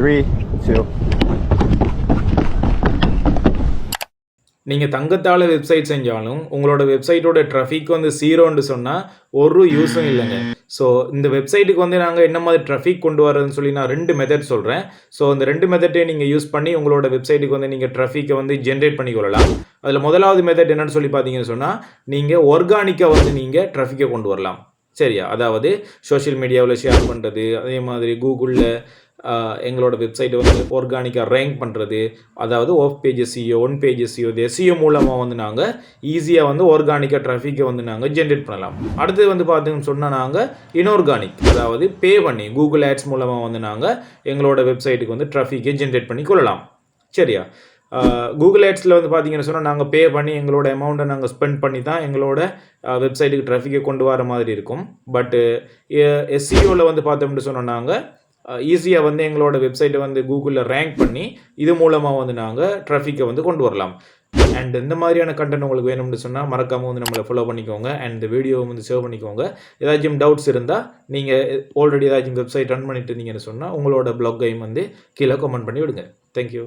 3, 2. நீங்கள் தங்கத்தால் வெப்சைட் செஞ்சாலும் உங்களோட வெப்சைட்டோட ட்ராஃபிக் வந்து ஜீரோன்னு சொன்னால் ஒரு யூஸும் இல்லைங்க. ஸோ இந்த வெப்சைட்டுக்கு வந்து நாங்கள் என்ன மாதிரி ட்ராஃபிக் கொண்டு வரதுன்னு சொல்லி நான் 2 மெத்தட் சொல்கிறேன். ஸோ அந்த 2 மெத்தட்டையும் நீங்கள் யூஸ் பண்ணி உங்களோட வெப்சைட்டுக்கு வந்து நீங்கள் ட்ராஃபிக்கை வந்து ஜென்ரேட் பண்ணிக்கொள்ளலாம். அதில் முதலாவது மெத்தட் என்னென்னு சொல்லி பார்த்தீங்கன்னு சொன்னால், நீங்கள் ஆர்கானிக்காக வந்து நீங்கள் ட்ராஃபிக்கை கொண்டு வரலாம். சரியா? அதாவது சோஷியல் மீடியாவில் ஷேர் பண்ணுறது, அதே மாதிரி கூகுளில் எங்களோட வெப்சைட்டை வந்து ஆர்கானிக்காக ரேங்க் பண்ணுறது, அதாவது off page SEO, on page SEO, இந்த எஸ்இஓ மூலமாக வந்து நாங்கள் ஈஸியாக வந்து ஆர்கானிக்காக ட்ராஃபிக்கை வந்து நாங்கள் ஜென்ரேட் பண்ணலாம். அடுத்தது வந்து பார்த்தீங்கன்னு சொன்னால் நாங்கள் இன்ஆர்கானிக், அதாவது பே பண்ணி கூகுள் ஆட்ஸ் மூலமாக வந்து நாங்கள் எங்களோட வெப்சைட்டுக்கு வந்து ட்ராஃபிக்கை ஜென்ரேட் பண்ணி கொள்ளலாம். சரியா? கூகுள் ஆட்ஸில் வந்து பார்த்தீங்கன்னு சொன்னால் நாங்கள் பே பண்ணி எங்களோட அமௌண்ட்டை நாங்கள் ஸ்பெண்ட் பண்ணி தான் எங்களோட வெப்சைட்டுக்கு ட்ராஃபிக்கை கொண்டு வர மாதிரி இருக்கும். பட்டு எஸ்இஓவில் வந்து பார்த்தோம்னு சொன்னால் நாங்கள் ஈஸியாக வந்து எங்களோட வெப்சைட்டை வந்து கூகுளில் ரேங்க் பண்ணி இது மூலமாக வந்து நாங்கள் ட்ராஃபிக்கை வந்து கொண்டு வரலாம். அண்ட் இந்த மாதிரியான கண்டென்ட் உங்களுக்கு வேணும்னு சொன்னால் மறக்காமல் வந்து நம்மளை ஃபாலோ பண்ணிக்கோங்க. அண்ட் இந்த வீடியோவை வந்து சேவ் பண்ணிக்கோங்க. ஏதாச்சும் டவுட்ஸ் இருந்தால் நீங்கள் ஆல்ரெடி ஏதாச்சும் வெப்சைட் ரன் பண்ணிட்டு இருந்தீங்கன்னு சொன்னால் உங்களோட ப்ளாக்கையும் வந்து கீழே கமெண்ட் பண்ணி விடுங்க. தேங்க்யூ.